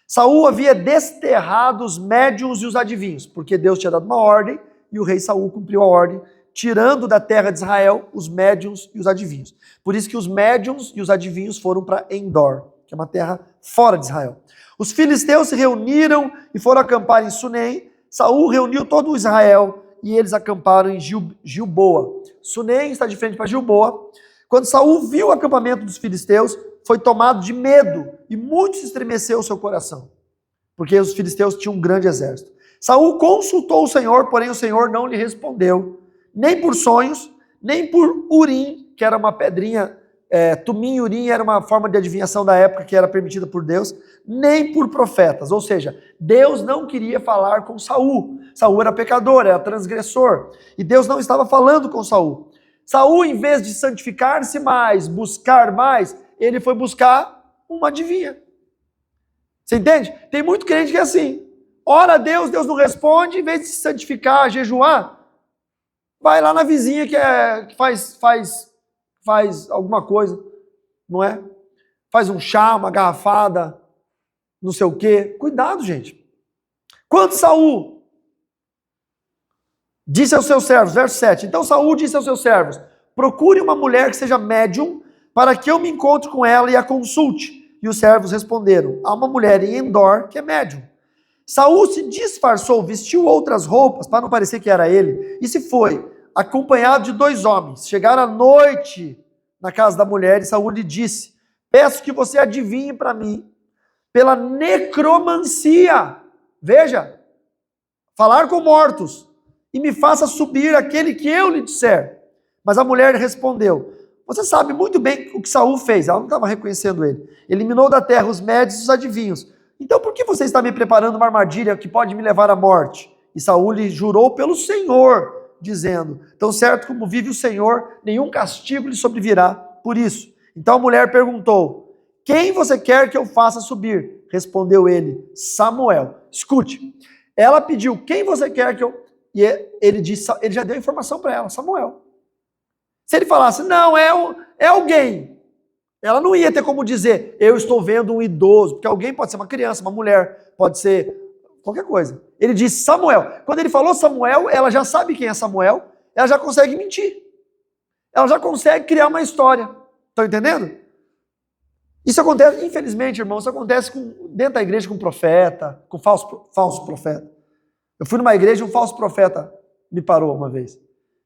B: Saul havia desterrado os médiuns e os adivinhos, porque Deus tinha dado uma ordem e o rei Saul cumpriu a ordem, tirando da terra de Israel os médiuns e os adivinhos. Por isso que os médiuns e os adivinhos foram para Endor, que é uma terra fora de Israel. Os filisteus se reuniram e foram acampar em Sunem. Saul reuniu todo o Israel e eles acamparam em Gilboa. Sunem está de frente para Gilboa. Quando Saul viu o acampamento dos filisteus, foi tomado de medo e muito se estremeceu o seu coração, porque os filisteus tinham um grande exército. Saul consultou o Senhor, porém o Senhor não lhe respondeu, nem por sonhos, nem por Urim, que era uma pedrinha, Tumim e Urim era uma forma de adivinhação da época que era permitida por Deus, nem por profetas, ou seja, Deus não queria falar com Saul. Saul era pecador, era transgressor, e Deus não estava falando com Saul. Saul, em vez de santificar-se mais, buscar mais, ele foi buscar uma adivinha. Você entende? Tem muito crente que é assim. Ora a Deus, Deus não responde, em vez de se santificar, jejuar, vai lá na vizinha que faz alguma coisa, não é? Faz um chá, uma garrafada, não sei o quê. Cuidado, gente. Quando Saul disse aos seus servos, verso 7, então Saul disse aos seus servos, procure uma mulher que seja médium, para que eu me encontre com ela e a consulte. E os servos responderam, há uma mulher em Endor que é médium. Saul se disfarçou, vestiu outras roupas, para não parecer que era ele, e se foi, acompanhado de 2 homens. Chegaram à noite na casa da mulher, e Saul lhe disse, peço que você adivinhe para mim, pela necromancia, veja, falar com mortos, e me faça subir aquele que eu lhe disser. Mas a mulher respondeu, você sabe muito bem o que Saul fez, ela não estava reconhecendo ele, eliminou da terra os médios e os adivinhos, então por que você está me preparando uma armadilha que pode me levar à morte? E Saul lhe jurou pelo Senhor, dizendo, tão certo como vive o Senhor, nenhum castigo lhe sobrevirá por isso. Então a mulher perguntou, quem você quer que eu faça subir? Respondeu ele, Samuel. Escute, ela pediu, quem você quer que eu... E ele disse, ele já deu informação para ela, Samuel. Se ele falasse, não, é alguém, ela não ia ter como dizer, eu estou vendo um idoso, porque alguém pode ser uma criança, uma mulher, pode ser qualquer coisa. Ele disse Samuel. Quando ele falou Samuel, ela já sabe quem é Samuel, ela já consegue mentir. Ela já consegue criar uma história. Estão entendendo? Isso acontece, infelizmente, irmão, isso acontece dentro da igreja com profeta, com falso profeta. Eu fui numa igreja e um falso profeta me parou uma vez.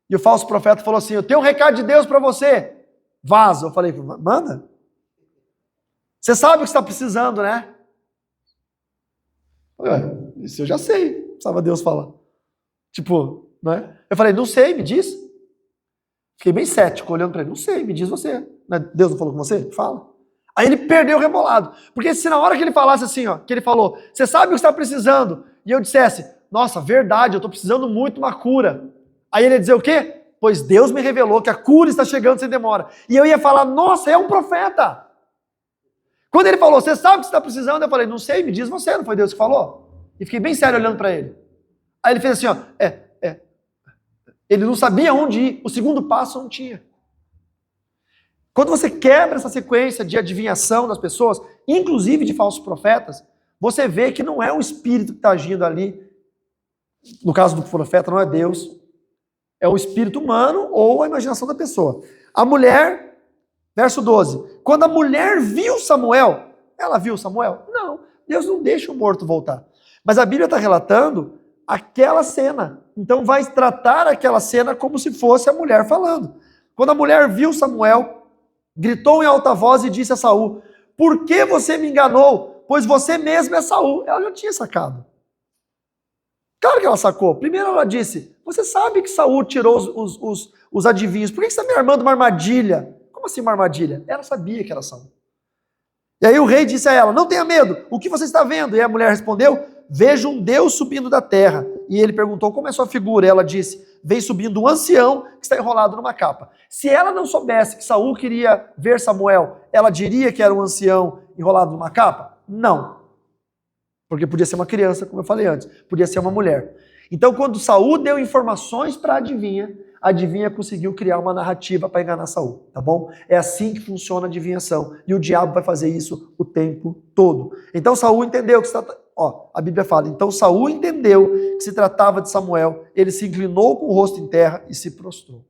B: E o falso profeta falou assim, eu tenho um recado de Deus para você. Vaza. Eu falei, manda. Você sabe o que você está precisando, né? Isso eu já sei, precisava Deus falar. Tipo, né? Eu falei, não sei, me diz. Fiquei bem cético, olhando para ele. Não sei, me diz você. Deus não falou com você? Fala. Aí ele perdeu o rebolado. Porque se na hora que ele falasse assim, ó, que ele falou, você sabe o que você está precisando? E eu dissesse, nossa, verdade, eu estou precisando muito de uma cura. Aí ele ia dizer o quê? Pois Deus me revelou que a cura está chegando sem demora. E eu ia falar, nossa, é um profeta. Quando ele falou, você sabe o que você está precisando? Eu falei, não sei, me diz você, não foi Deus que falou? E fiquei bem sério olhando para ele. Aí ele fez assim, ó, ele não sabia onde ir, o segundo passo não tinha. Quando você quebra essa sequência de adivinhação das pessoas, inclusive de falsos profetas, você vê que não é um espírito que está agindo ali. No caso do profeta, não é Deus. É o espírito humano ou a imaginação da pessoa. A mulher, verso 12. Quando a mulher viu Samuel, ela viu Samuel? Não, Deus não deixa o morto voltar. Mas a Bíblia está relatando aquela cena. Então vai tratar aquela cena como se fosse a mulher falando. Quando a mulher viu Samuel, gritou em alta voz e disse a Saul, por que você me enganou? Pois você mesmo é Saul. Ela já tinha sacado. Claro que ela sacou. Primeiro ela disse, você sabe que Saul tirou os adivinhos, por que você está me armando uma armadilha? Como assim uma armadilha? Ela sabia que era Saul. E aí o rei disse a ela, não tenha medo, o que você está vendo? E a mulher respondeu, vejo um Deus subindo da terra. E ele perguntou, como é sua figura? Ela disse, vem subindo um ancião que está enrolado numa capa. Se ela não soubesse que Saul queria ver Samuel, ela diria que era um ancião enrolado numa capa? Não. Porque podia ser uma criança, como eu falei antes, podia ser uma mulher. Então, quando Saul deu informações para a adivinha conseguiu criar uma narrativa para enganar Saul, tá bom? É assim que funciona a adivinhação. E o diabo vai fazer isso o tempo todo. Então, Saul entendeu que a Bíblia fala, então Saul entendeu que se tratava de Samuel, ele se inclinou com o rosto em terra e se prostrou.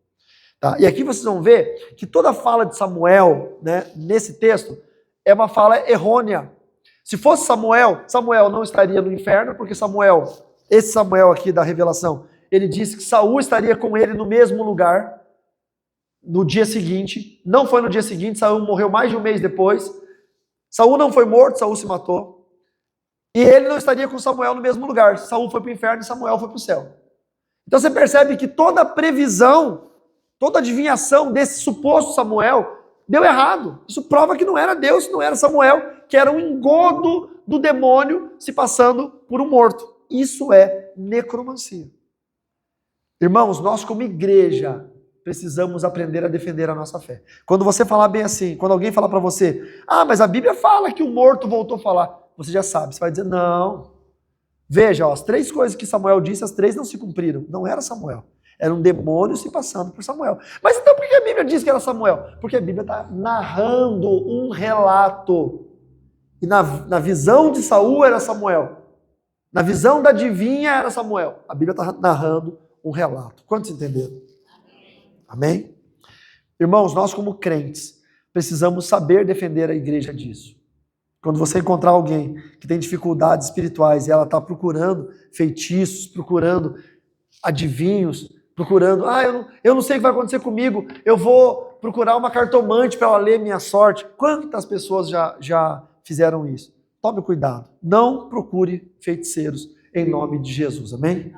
B: Tá? E aqui vocês vão ver que toda fala de Samuel, né, nesse texto, é uma fala errônea. Se fosse Samuel, Samuel não estaria no inferno, porque Samuel, esse Samuel aqui da revelação, ele disse que Saul estaria com ele no mesmo lugar, no dia seguinte. Não foi no dia seguinte, Saul morreu mais de um mês depois. Saul não foi morto, Saul se matou. E ele não estaria com Samuel no mesmo lugar. Saul foi para o inferno e Samuel foi para o céu. Então você percebe que toda a previsão, toda a adivinhação desse suposto Samuel deu errado. Isso prova que não era Deus, não era Samuel, que era um engodo do demônio se passando por um morto. Isso é necromancia. Irmãos, nós como igreja precisamos aprender a defender a nossa fé. Quando você falar bem assim, quando alguém falar para você, mas a Bíblia fala que o morto voltou a falar, você já sabe, você vai dizer, não. Veja, as 3 coisas que Samuel disse, as 3 não se cumpriram. Não era Samuel. Era um demônio se passando por Samuel. Mas então por que a Bíblia diz que era Samuel? Porque a Bíblia está narrando um relato. E na visão de Saul era Samuel. Na visão da adivinha era Samuel. A Bíblia está narrando um relato. Quantos entenderam? Amém? Irmãos, nós como crentes, precisamos saber defender a igreja disso. Quando você encontrar alguém que tem dificuldades espirituais e ela está procurando feitiços, procurando adivinhos, procurando, eu não sei o que vai acontecer comigo, eu vou procurar uma cartomante para ela ler minha sorte. Quantas pessoas já fizeram isso? Tome cuidado, não procure feiticeiros em nome de Jesus, amém?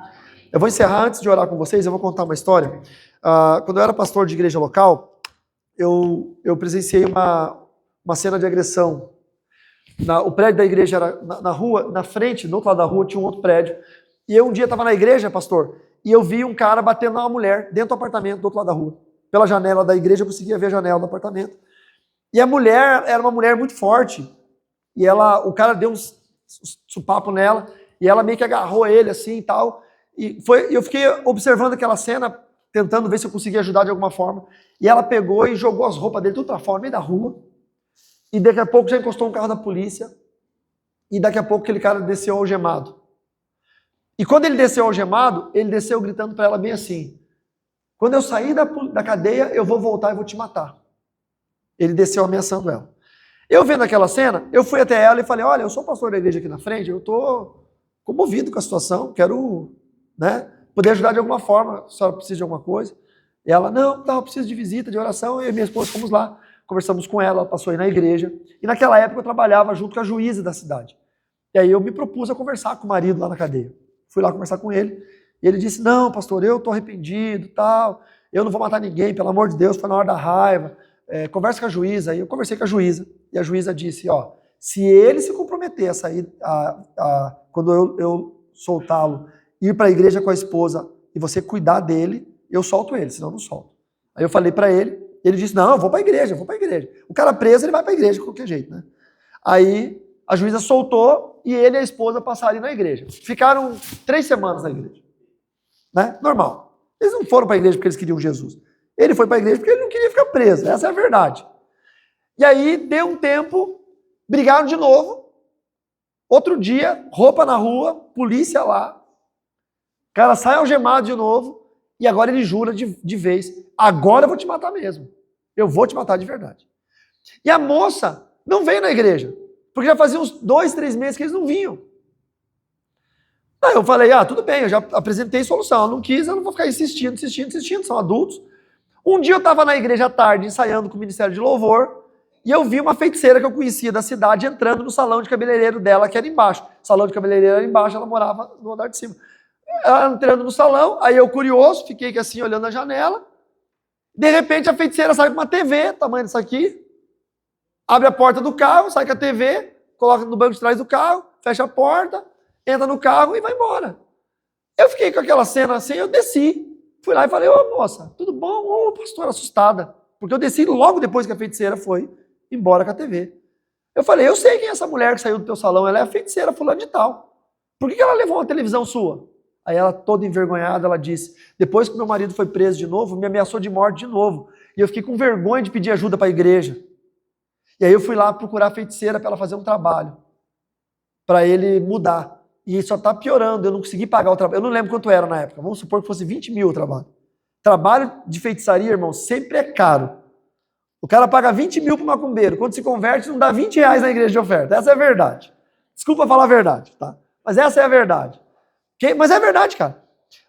B: Eu vou encerrar, antes de orar com vocês, eu vou contar uma história. Quando eu era pastor de igreja local, eu presenciei uma cena de agressão. O prédio da igreja era na rua, na frente, do outro lado da rua, tinha um outro prédio. E eu um dia estava na igreja, pastor, e eu vi um cara batendo numa mulher dentro do apartamento do outro lado da rua. Pela janela da igreja, eu conseguia ver a janela do apartamento. E a mulher era uma mulher muito forte. E o cara deu um supapo nela, e ela meio que agarrou ele assim e tal. E eu fiquei observando aquela cena, tentando ver se eu conseguia ajudar de alguma forma. E ela pegou e jogou as roupas dele tudo para fora, no meio da rua. E daqui a pouco já encostou um carro da polícia. E daqui a pouco aquele cara desceu algemado. E quando ele desceu algemado, ele desceu gritando para ela bem assim: quando eu sair da cadeia, eu vou voltar e vou te matar. Ele desceu ameaçando ela. Eu vendo aquela cena, eu fui até ela e falei: olha, eu sou pastor da igreja aqui na frente, eu estou comovido com a situação, quero poder ajudar de alguma forma, a senhora precisa de alguma coisa. E ela: não, eu preciso de visita, de oração. Eu e minha esposa fomos lá, conversamos com ela passou aí na igreja. E naquela época eu trabalhava junto com a juíza da cidade. E aí eu me propus a conversar com o marido lá na cadeia. Fui lá conversar com ele. E ele disse: não, pastor, eu estou arrependido, tal. Eu não vou matar ninguém, pelo amor de Deus, foi na hora da raiva. Conversa com a juíza. Aí eu conversei com a juíza. E a juíza disse: se ele se comprometer a sair, quando eu soltá-lo, ir para a igreja com a esposa e você cuidar dele, eu solto ele, senão eu não solto. Aí eu falei para ele, ele disse: não, eu vou para a igreja, O cara preso, ele vai para a igreja de qualquer jeito, né? Aí a juíza soltou e ele e a esposa passaram na igreja. Ficaram 3 semanas na igreja. Né? Normal. Eles não foram para a igreja porque eles queriam Jesus. Ele foi para a igreja porque ele não queria ficar preso. Essa é a verdade. E aí, deu um tempo, brigaram de novo. Outro dia, roupa na rua, polícia lá. O cara sai algemado de novo e agora ele jura de vez: agora eu vou te matar mesmo. Eu vou te matar de verdade. E a moça não veio na igreja, porque já fazia uns 2, 3 meses que eles não vinham. Aí eu falei: tudo bem, eu já apresentei solução. Ela não quis, eu não vou ficar insistindo, são adultos. Um dia eu estava na igreja à tarde, ensaiando com o Ministério de Louvor, e eu vi uma feiticeira que eu conhecia da cidade entrando no salão de cabeleireiro dela, que era embaixo. O salão de cabeleireiro era embaixo, ela morava no andar de cima. Ela entrando no salão, aí eu curioso, fiquei assim olhando na janela. De repente a feiticeira sai com uma TV, tamanho disso aqui, abre a porta do carro, sai com a TV, coloca no banco de trás do carro, fecha a porta, entra no carro e vai embora. Eu fiquei com aquela cena assim, eu desci. Fui lá e falei: ô moça, tudo bom? Ô pastora, assustada. Porque eu desci logo depois que a feiticeira foi embora com a TV. Eu falei: eu sei quem é essa mulher que saiu do teu salão, ela é a feiticeira fulana de tal. Por que ela levou uma televisão sua? Aí ela, toda envergonhada, ela disse: depois que meu marido foi preso de novo, me ameaçou de morte de novo. E eu fiquei com vergonha de pedir ajuda para a igreja. E aí eu fui lá procurar a feiticeira para ela fazer um trabalho, para ele mudar. E só está piorando, eu não consegui pagar o trabalho. Eu não lembro quanto era na época, vamos supor que fosse 20 mil o trabalho. Trabalho de feitiçaria, irmão, sempre é caro. O cara paga 20 mil para o macumbeiro, quando se converte não dá 20 reais na igreja de oferta. Essa é a verdade. Desculpa falar a verdade, tá? Mas essa é a verdade. Mas é verdade, cara.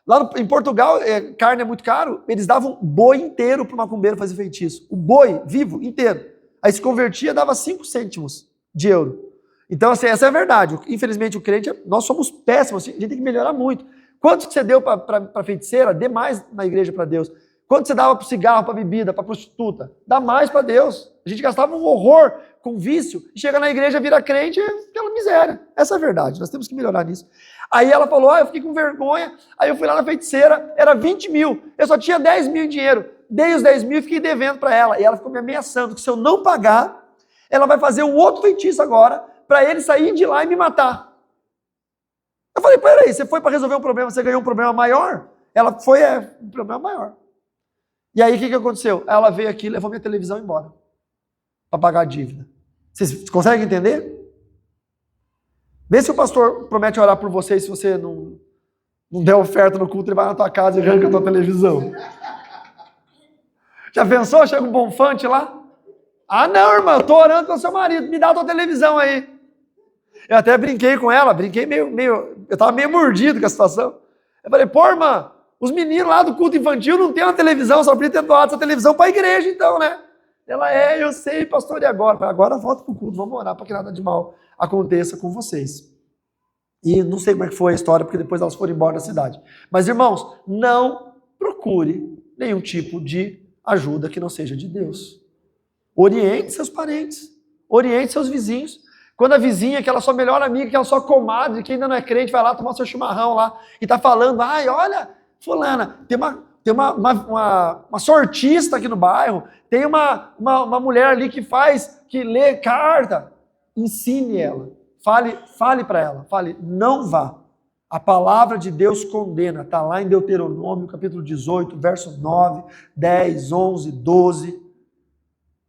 B: Lá em Portugal, carne é muito caro, eles davam boi inteiro para o macumbeiro fazer feitiço. O boi, vivo, inteiro. Aí se convertia, dava 5 cêntimos de euro. Então, assim, essa é a verdade. Infelizmente, o crente, nós somos péssimos, a gente tem que melhorar muito. Quantos que você deu para feiticeira? Dê mais na igreja para Deus. Quanto você dava para cigarro, para bebida, para prostituta? Dá mais para Deus. A gente gastava um horror com vício e chega na igreja, vira crente, aquela miséria. Essa é a verdade, nós temos que melhorar nisso. Aí ela falou, eu fiquei com vergonha, aí eu fui lá na feiticeira, era 20 mil, eu só tinha 10 mil em dinheiro. Dei os 10 mil e fiquei devendo para ela. E ela ficou me ameaçando que se eu não pagar, ela vai fazer um outro feitiço agora, para ele sair de lá e me matar. Eu falei, peraí, você foi para resolver um problema, você ganhou um problema maior? Ela foi, um problema maior. E aí o que aconteceu? Ela veio aqui e levou minha televisão embora, para pagar a dívida. Vocês conseguem entender? Vê se o pastor promete orar por você e se você não der oferta no culto, ele vai na tua casa e arranca a tua televisão. Já pensou? Chega um bonfante lá? Ah não, irmã, eu estou orando pelo seu marido, me dá a tua televisão aí. Eu até brinquei com ela, eu estava meio mordido com a situação. Eu falei, pô, irmã, os meninos lá do culto infantil não tem uma televisão, só podia ter doado essa televisão para a igreja então, né? Ela, eu sei, pastor, e agora? Agora volta para o culto, vamos orar para que nada de mal aconteça com vocês. E não sei como é que foi a história, porque depois elas foram embora da cidade. Mas, irmãos, não procure nenhum tipo de ajuda que não seja de Deus. Oriente seus parentes, oriente seus vizinhos. Quando a vizinha, aquela sua melhor amiga, aquela sua comadre, que ainda não é crente, vai lá tomar seu chimarrão lá e está falando, olha, fulana, tem uma sortista aqui no bairro, tem uma mulher ali que lê carta. Ensine ela, fale para ela, não vá. A palavra de Deus condena, está lá em Deuteronômio, capítulo 18, verso 9, 10, 11, 12.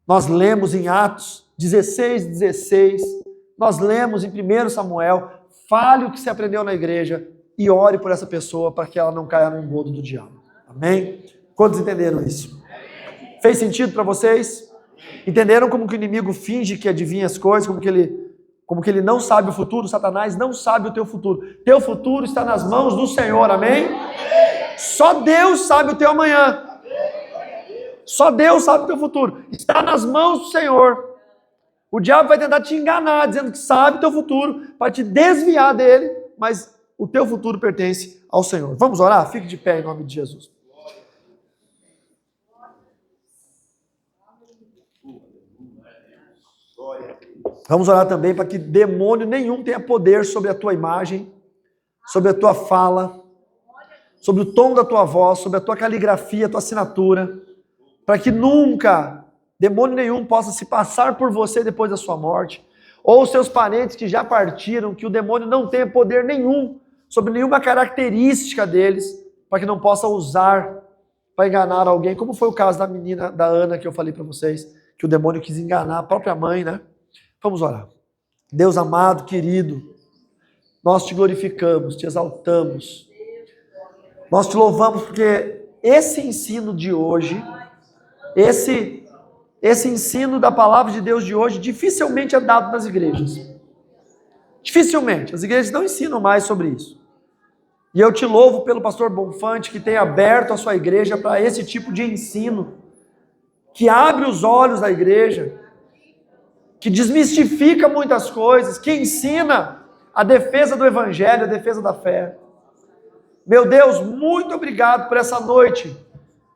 B: Nós lemos em Atos 16, 16. Nós lemos em 1 Samuel. Fale o que você aprendeu na igreja e ore por essa pessoa para que ela não caia no engodo do diabo. Amém? Quantos entenderam isso? Fez sentido para vocês? Entenderam como que o inimigo finge que adivinha as coisas, como que ele não sabe o futuro? Satanás não sabe o teu futuro. Teu futuro está nas mãos do Senhor, amém? Só Deus sabe o teu amanhã. Só Deus sabe o teu futuro. Está nas mãos do Senhor. O diabo vai tentar te enganar, dizendo que sabe o teu futuro, para te desviar dele, mas o teu futuro pertence ao Senhor. Vamos orar? Fique de pé em nome de Jesus. Vamos orar também para que demônio nenhum tenha poder sobre a tua imagem, sobre a tua fala, sobre o tom da tua voz, sobre a tua caligrafia, a tua assinatura, para que nunca demônio nenhum possa se passar por você depois da sua morte, ou seus parentes que já partiram, que o demônio não tenha poder nenhum sobre nenhuma característica deles, para que não possa usar para enganar alguém, como foi o caso da menina, da Ana, que eu falei para vocês, que o demônio quis enganar a própria mãe, né? Vamos orar. Deus amado, querido, nós te glorificamos, te exaltamos, nós te louvamos porque esse ensino de hoje, esse ensino da palavra de Deus de hoje dificilmente é dado nas igrejas. Dificilmente. As igrejas não ensinam mais sobre isso. E eu te louvo pelo pastor Bonfante que tem aberto a sua igreja para esse tipo de ensino, que abre os olhos da igreja, que desmistifica muitas coisas, que ensina a defesa do evangelho, a defesa da fé. Meu Deus, muito obrigado por essa noite.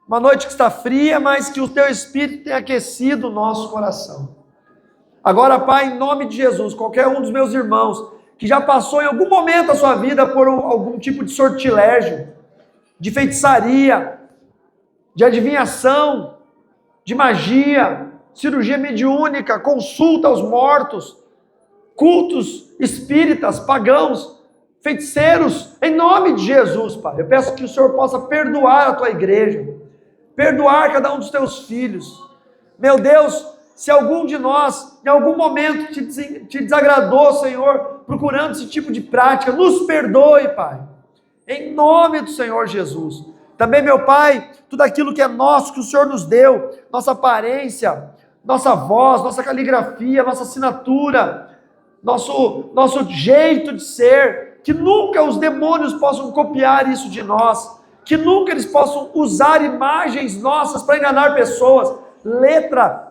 B: Uma noite que está fria, mas que o teu Espírito tem aquecido o nosso coração. Agora, Pai, em nome de Jesus, qualquer um dos meus irmãos que já passou em algum momento da sua vida por algum tipo de sortilégio, de feitiçaria, de adivinhação, de magia, cirurgia mediúnica, consulta aos mortos, cultos espíritas, pagãos, feiticeiros, em nome de Jesus, Pai, eu peço que o Senhor possa perdoar a tua igreja, perdoar cada um dos teus filhos. Meu Deus, se algum de nós, em algum momento, te desagradou, Senhor, procurando esse tipo de prática, nos perdoe, Pai, em nome do Senhor Jesus. Também, meu Pai, tudo aquilo que é nosso, que o Senhor nos deu, nossa aparência, nossa voz, nossa caligrafia, nossa assinatura, nosso jeito de ser, que nunca os demônios possam copiar isso de nós, que nunca eles possam usar imagens nossas para enganar pessoas, letra,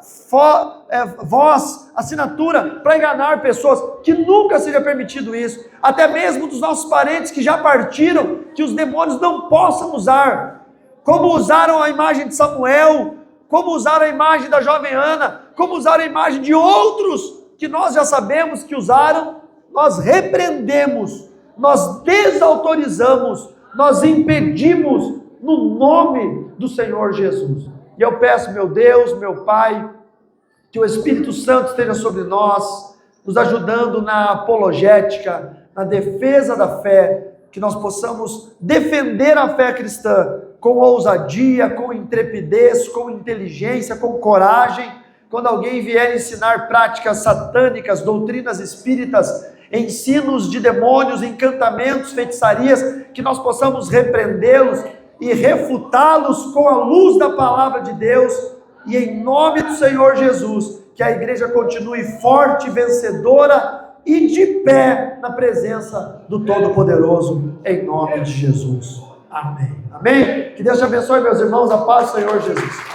B: voz, assinatura para enganar pessoas, que nunca seja permitido isso, até mesmo dos nossos parentes que já partiram, que os demônios não possam usar como usaram a imagem de Samuel, como usaram a imagem da jovem Ana, como usaram a imagem de outros que nós já sabemos que usaram, nós repreendemos, nós desautorizamos, nós impedimos no nome do Senhor Jesus. E eu peço, meu Deus, meu Pai, que o Espírito Santo esteja sobre nós, nos ajudando na apologética, na defesa da fé, que nós possamos defender a fé cristã com ousadia, com intrepidez, com inteligência, com coragem. Quando alguém vier ensinar práticas satânicas, doutrinas espíritas, ensinos de demônios, encantamentos, feitiçarias, que nós possamos repreendê-los e refutá-los com a luz da palavra de Deus, e em nome do Senhor Jesus, que a igreja continue forte, vencedora e de pé na presença do Todo-Poderoso, em nome de Jesus. Amém. Amém? Que Deus te abençoe, meus irmãos, a paz do Senhor Jesus.